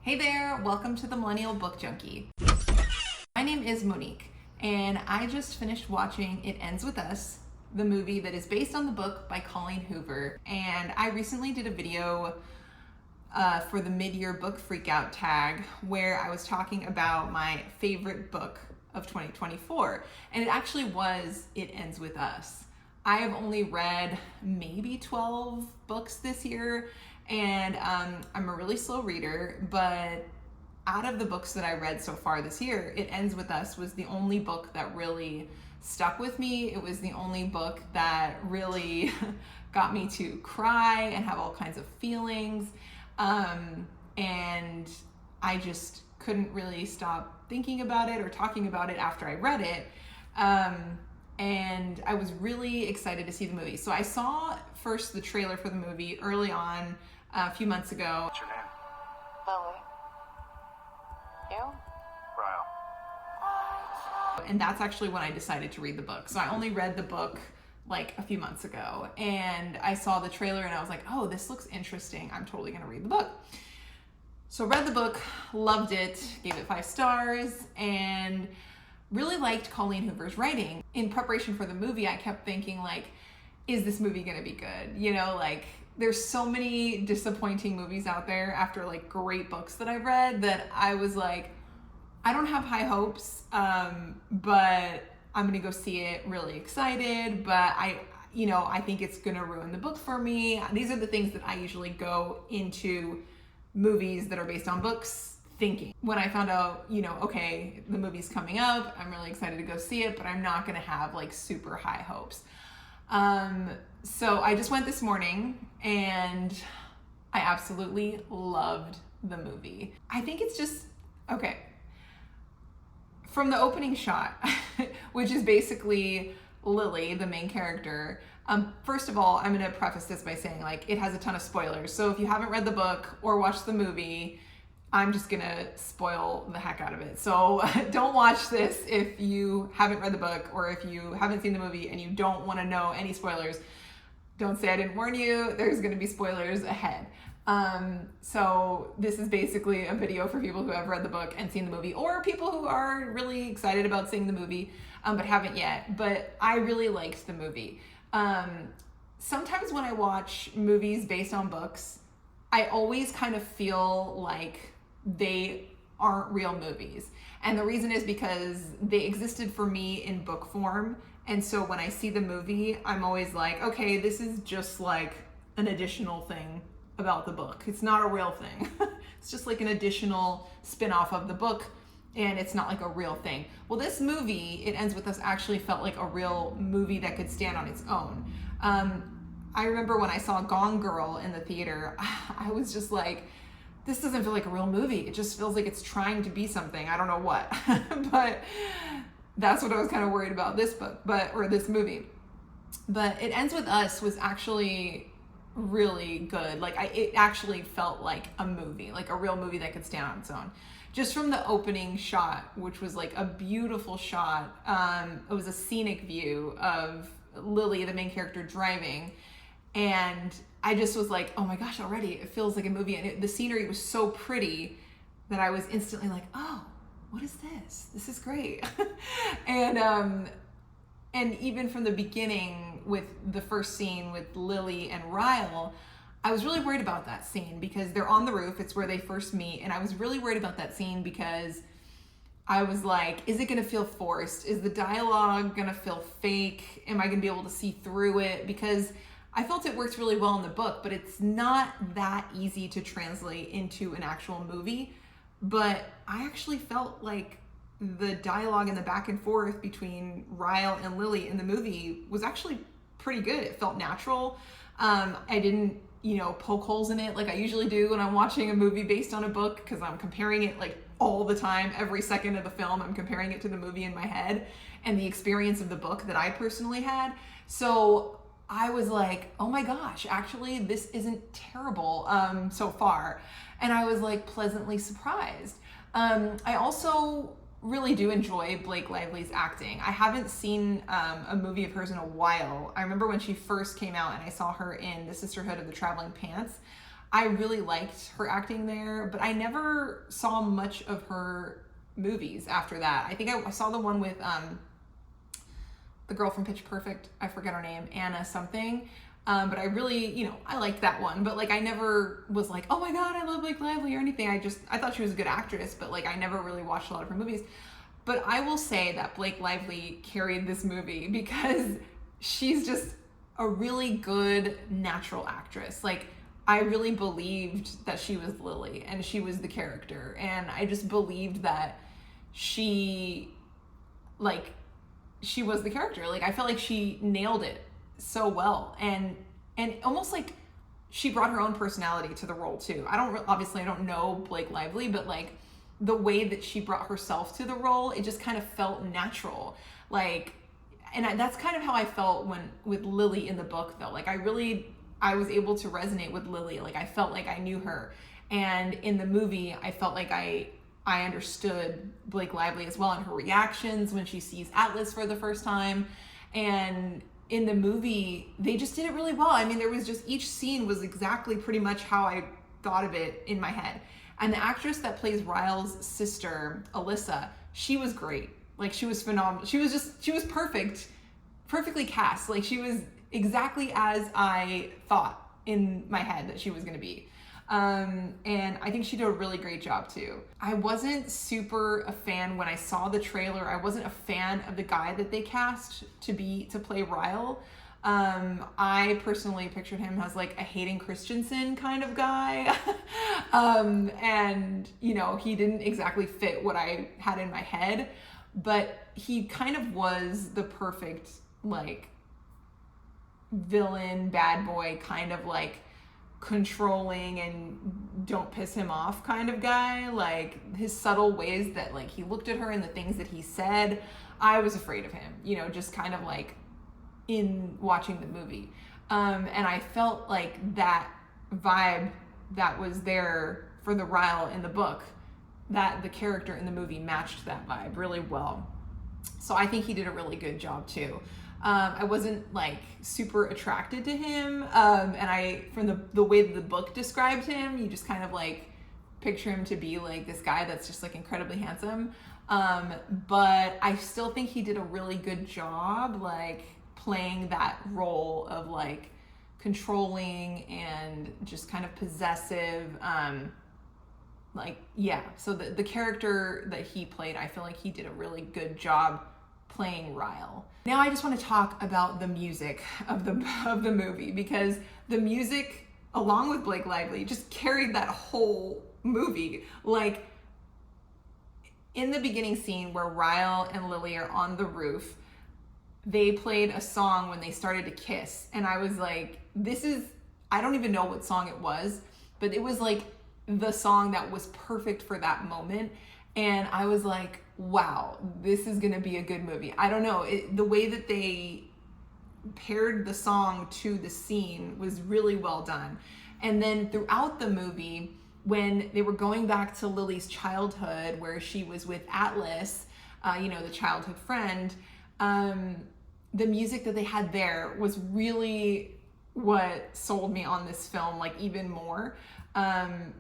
Hey there, welcome to the Millennial Book Junkie. My name is Monique, and I just finished watching It Ends With Us, the movie that is based on the book by Colleen Hoover. And I recently did a video for the mid-year book Freakout tag where I was talking about my favorite book of 2024. And it actually was It Ends With Us. I have only read maybe 12 books this year, and I'm a really slow reader, but out of the books that I read so far this year, It Ends With Us was the only book that really stuck with me. It was the only book that really got me to cry and have all kinds of feelings. And I just couldn't really stop thinking about it or talking about it after I read it. And I was really excited to see the movie. So I saw first the trailer for the movie early on a few months ago. What's your name? Lily. You? Ryle. And that's actually when I decided to read the book. So I only read the book like a few months ago, and I saw the trailer and I was like, oh, this looks interesting. I'm totally gonna read the book. So read the book, loved it, gave it 5 stars, and really liked Colleen Hoover's writing. In preparation for the movie, I kept thinking, like, is this movie gonna be good? You know, like, there's so many disappointing movies out there after like great books that I've read that I was like, I don't have high hopes, but I'm gonna go see it really excited, but I think it's gonna ruin the book for me. These are the things that I usually go into movies that are based on books thinking. When I found out, okay, the movie's coming up, I'm really excited to go see it, but I'm not gonna have like super high hopes. So I just went this morning and I absolutely loved the movie. I think it's just, okay, from the opening shot, which is basically Lily, the main character. First of all, I'm gonna preface this by saying, like, it has a ton of spoilers. So if you haven't read the book or watched the movie, I'm just gonna spoil the heck out of it. So don't watch this if you haven't read the book or if you haven't seen the movie and you don't wanna know any spoilers. Don't say I didn't warn you, there's gonna be spoilers ahead. So this is basically a video for people who have read the book and seen the movie, or people who are really excited about seeing the movie, but haven't yet. But I really liked the movie. Sometimes when I watch movies based on books, I always kind of feel like they aren't real movies. And the reason is because they existed for me in book form. And so when I see the movie, I'm always like, okay, this is just like an additional thing about the book. It's not a real thing. It's just like an additional spin-off of the book, and it's not like a real thing. Well, this movie, It Ends With Us, actually felt like a real movie that could stand on its own. I remember when I saw Gone Girl in the theater, I was just like, this doesn't feel like a real movie. It just feels like it's trying to be something. I don't know what. But that's what I was kind of worried about this book, or this movie. But It Ends With Us was actually really good. Like, it actually felt like a movie, like a real movie that could stand on its own. Just from the opening shot, which was like a beautiful shot. It was a scenic view of Lily, the main character, driving. And I just was like, oh my gosh, already it feels like a movie. And the scenery was so pretty that I was instantly like, oh, what is this? This is great. And even from the beginning with the first scene with Lily and Ryle, I was really worried about that scene because they're on the roof. It's where they first meet. And I was really worried about that scene because I was like, is it gonna feel forced? Is the dialogue gonna feel fake? Am I gonna be able to see through it? Because I felt it worked really well in the book, but it's not that easy to translate into an actual movie. But I actually felt like the dialogue and the back and forth between Ryle and Lily in the movie was actually pretty good. It felt natural. I didn't, poke holes in it like I usually do when I'm watching a movie based on a book, because I'm comparing it like all the time. Every second of the film, I'm comparing it to the movie in my head and the experience of the book that I personally had. So I was like, oh my gosh, actually, this isn't terrible so far. And I was like pleasantly surprised. I also really do enjoy Blake Lively's acting. I haven't seen a movie of hers in a while. I remember when she first came out and I saw her in The Sisterhood of the Traveling Pants. I really liked her acting there, but I never saw much of her movies after that. I think I saw the one with the girl from Pitch Perfect. I forget her name, Anna something. But I really, I liked that one. But like, I never was like, oh my God, I love Blake Lively or anything. I thought she was a good actress, but like, I never really watched a lot of her movies. But I will say that Blake Lively carried this movie because she's just a really good natural actress. Like, I really believed that she was Lily and she was the character. And I just believed that she was the character. Like, I felt like she nailed it so well. And almost like she brought her own personality to the role too. I don't know Blake Lively, but like the way that she brought herself to the role, it just kind of felt natural. Like, that's kind of how I felt with Lily in the book though. Like, I was able to resonate with Lily. Like, I felt like I knew her. And in the movie, I felt like I understood Blake Lively as well, and her reactions when she sees Atlas for the first time. And in the movie, they just did it really well. I mean, there was just, each scene was exactly pretty much how I thought of it in my head. And the actress that plays Ryle's sister, Alyssa, she was great. Like, she was phenomenal. She was perfectly cast. Like, she was exactly as I thought in my head that she was going to be. And I think she did a really great job too. I wasn't super a fan when I saw the trailer. I wasn't a fan of the guy that they cast to play Ryle. I personally pictured him as like a Hayden Christensen kind of guy. And he didn't exactly fit what I had in my head, but he kind of was the perfect like villain, bad boy, kind of like controlling and don't piss him off kind of guy. Like, his subtle ways that like he looked at her and the things that he said, I was afraid of him, just kind of like in watching the movie. And I felt like that vibe that was there for the Ryle in the book, that the character in the movie matched that vibe really well. So I think he did a really good job too. I wasn't like super attracted to him. And from the way that the book described him, you just kind of like picture him to be like this guy that's just like incredibly handsome. But I still think he did a really good job, like playing that role of like controlling and just kind of possessive. So the character that he played, I feel like he did a really good job playing Ryle. Now I just want to talk about the music of the movie, because the music, along with Blake Lively, just carried that whole movie. Like, in the beginning scene where Ryle and Lily are on the roof, they played a song when they started to kiss, and I was like, I don't even know what song it was, but it was like the song that was perfect for that moment. And I was like, wow, this is gonna be a good movie. I don't know, the way that they paired the song to the scene was really well done. And then throughout the movie, when they were going back to Lily's childhood, where she was with Atlas, the childhood friend, the music that they had there was really what sold me on this film, like even more.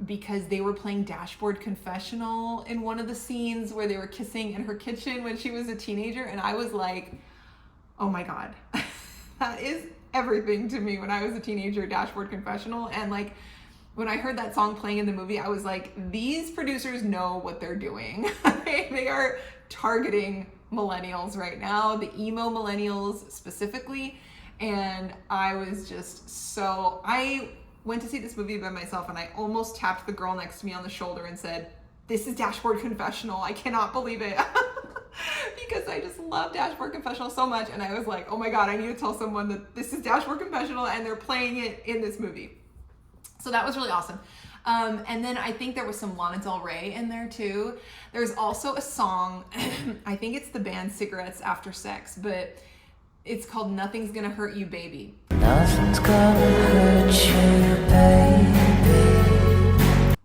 Because they were playing Dashboard Confessional in one of the scenes where they were kissing in her kitchen when she was a teenager. And I was like, oh my God, that is everything to me when I was a teenager, Dashboard Confessional. And like, when I heard that song playing in the movie, I was like, these producers know what they're doing. They are targeting millennials right now, the emo millennials specifically. And I was just I went to see this movie by myself, and I almost tapped the girl next to me on the shoulder and said, this is Dashboard Confessional. I cannot believe it. Because I just love Dashboard Confessional so much. And I was like, oh my God, I need to tell someone that this is Dashboard Confessional and they're playing it in this movie. So that was really awesome. And then I think there was some Lana Del Rey in there too. There's also a song, I think it's the band Cigarettes After Sex, but it's called Nothing's Gonna Hurt You, Baby. Nothing's gonna hurt you, baby.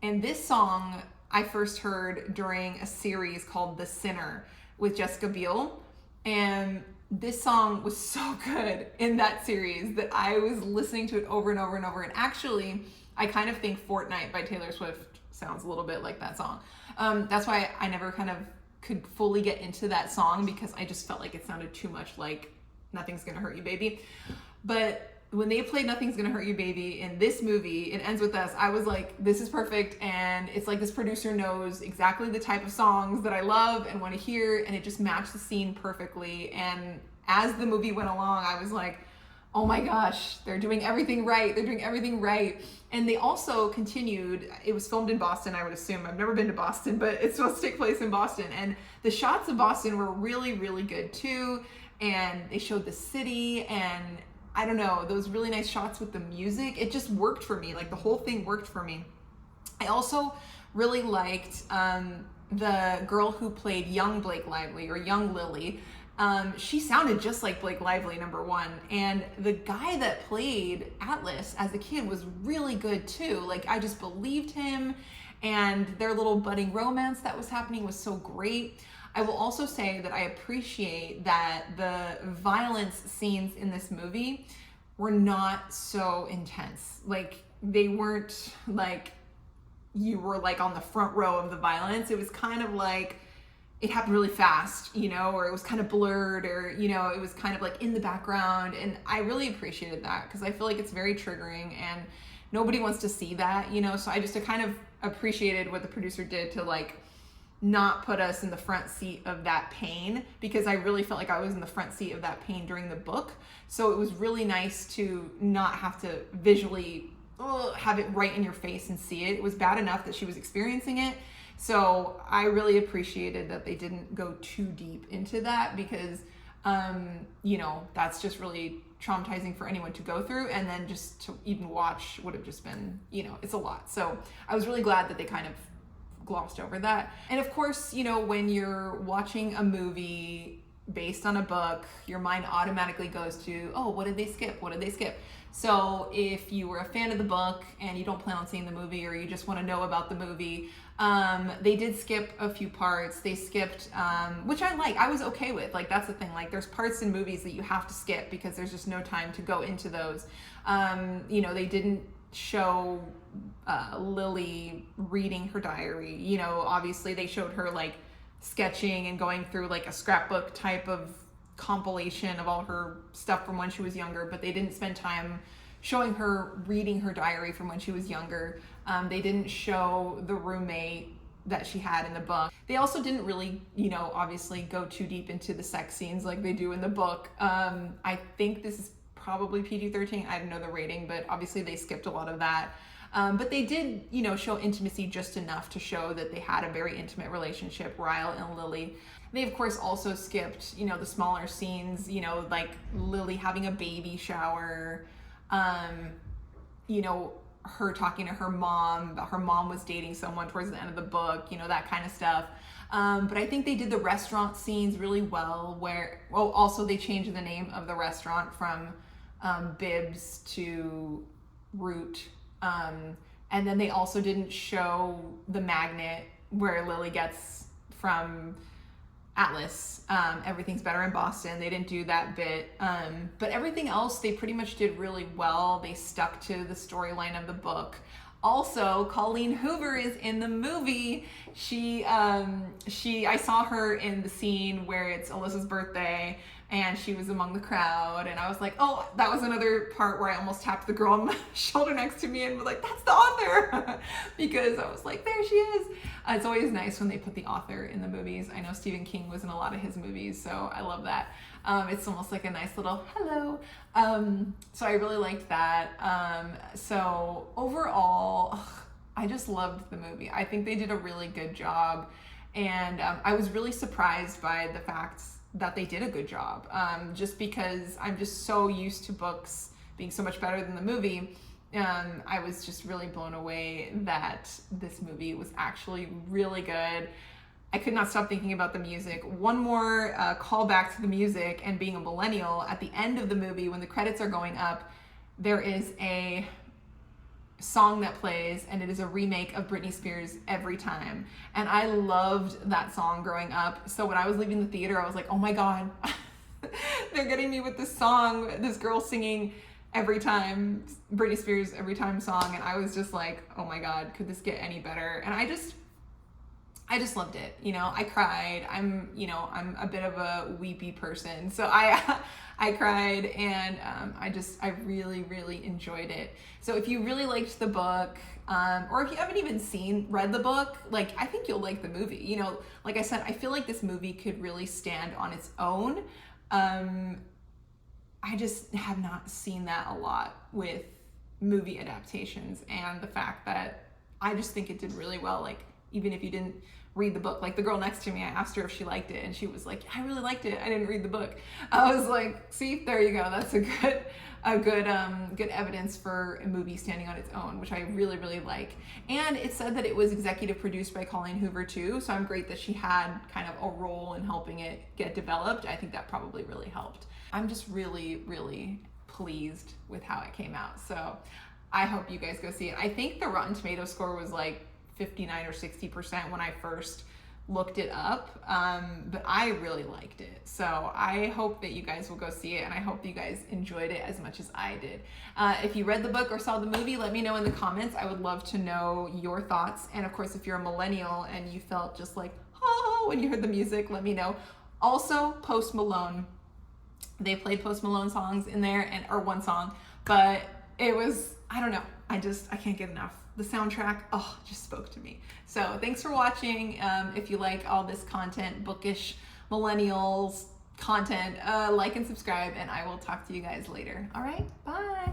And this song I first heard during a series called The Sinner with Jessica Biel. And this song was so good in that series that I was listening to it over and over and over. And actually, I kind of think Fortnite by Taylor Swift sounds a little bit like that song. That's why I never kind of could fully get into that song, because I just felt like it sounded too much like Nothing's Gonna Hurt You Baby. But when they played Nothing's Gonna Hurt You Baby in this movie, It Ends With Us, I was like, this is perfect. And it's like this producer knows exactly the type of songs that I love and want to hear, and it just matched the scene perfectly. And as the movie went along, I was like, oh my gosh, they're doing everything right. They're doing everything right. And they also continued, it was filmed in Boston, I would assume. I've never been to Boston, but it's supposed to take place in Boston. And the shots of Boston were really, really good too. And they showed the city, and I don't know, those really nice shots with the music. It just worked for me. Like, the whole thing worked for me. I also really liked the girl who played young Blake Lively, or young Lily. She sounded just like Blake Lively, number one. And the guy that played Atlas as a kid was really good too. Like, I just believed him, and their little budding romance that was happening was so great. I will also say that I appreciate that the violence scenes in this movie were not so intense. Like, they weren't like you were like on the front row of the violence. It was kind of like it happened really fast, you know, or it was kind of blurred, or, you know, it was kind of like in the background. And I really appreciated that, because I feel like it's very triggering and nobody wants to see that, you know. So I kind of appreciated what the producer did to like not put us in the front seat of that pain, because I really felt like I was in the front seat of that pain during the book. So it was really nice to not have to visually have it right in your face and see it. It was bad enough that she was experiencing it. So I really appreciated that they didn't go too deep into that, because you know, that's just really traumatizing for anyone to go through, and then just to even watch would have just been, you know, it's a lot. So I was really glad that they kind of glossed over that. And of course, you know, when you're watching a movie based on a book, your mind automatically goes to, oh, what did they skip? What did they skip? So if you were a fan of the book and you don't plan on seeing the movie, or you just want to know about the movie, they did skip a few parts. They skipped, which I was okay with. Like, that's the thing. Like, there's parts in movies that you have to skip because there's just no time to go into those. You know, they didn't show Lily reading her diary. You know, obviously they showed her like sketching and going through like a scrapbook type of compilation of all her stuff from when she was younger, but they didn't spend time showing her reading her diary from when she was younger. They didn't show the roommate that she had in the book. They also didn't really, you know, obviously go too deep into the sex scenes like they do in the book. I think this is probably PG-13. I don't know the rating, but obviously they skipped a lot of that. But they did, you know, show intimacy just enough to show that they had a very intimate relationship, Ryle and Lily. They, of course, also skipped, you know, the smaller scenes, you know, like Lily having a baby shower, you know, her talking to her mom about her mom was dating someone towards the end of the book, you know, that kind of stuff. But I think they did the restaurant scenes really well, where, well, also they changed the name of the restaurant from Bibbs to Root. And then they also didn't show the magnet where Lily gets from Atlas. Everything's better in Boston. They didn't do that bit. But everything else they pretty much did really well. They stuck to the storyline of the book. Also, Colleen Hoover is in the movie. I saw her in the scene where it's Alyssa's birthday and she was among the crowd, and I was like, oh, that was another part where I almost tapped the girl on the shoulder next to me and was like, that's the author, because I was like, there she is. It's always nice when they put the author in the movies. I know Stephen King was in a lot of his movies, so I love that. It's almost like a nice little hello. So I really liked that. So overall, I just loved the movie. I think they did a really good job, and I was really surprised by the fact that they did a good job, just because I'm just so used to books being so much better than the movie. I was just really blown away that this movie was actually really good. I could not stop thinking about the music. One more callback to the music and being a millennial, at the end of the movie when the credits are going up, there is a song that plays, and it is a remake of Britney Spears' Every Time. And I loved that song growing up. So when I was leaving the theater, I was like, oh my God, they're getting me with this song, this girl singing every time, Britney Spears every time song, and I was just like, oh my God, could this get any better? And I just loved it. You know, I cried. I'm a bit of a weepy person, so I cried, and I really, really enjoyed it. So if you really liked the book, or if you haven't even read the book, like, I think you'll like the movie. You know, like I said, I feel like this movie could really stand on its own. I just have not seen that a lot with movie adaptations, and the fact that I just think it did really well. Like, even if you didn't read the book, like the girl next to me, I asked her if she liked it, and she was like, I really liked it. I didn't read the book. I was like, see, there you go. That's a good evidence for a movie standing on its own, which I really, really like. And it said that it was executive produced by Colleen Hoover too, so I'm great that she had kind of a role in helping it get developed. I think that probably really helped. I'm just really, really pleased with how it came out. So I hope you guys go see it. I think the Rotten Tomatoes score was like 59 or 60% when I first looked it up, but I really liked it. So I hope that you guys will go see it, and I hope that you guys enjoyed it as much as I did. If you read the book or saw the movie, let me know in the comments. I would love to know your thoughts. And of course, if you're a millennial and you felt just like, oh, when you heard the music, let me know. Also, Post Malone. They played Post Malone songs in there, or one song, but it was, I don't know. I can't get enough. The soundtrack, just spoke to me. So thanks for watching. If you like all this content, bookish millennials content, like and subscribe, and I will talk to you guys later. All right, bye.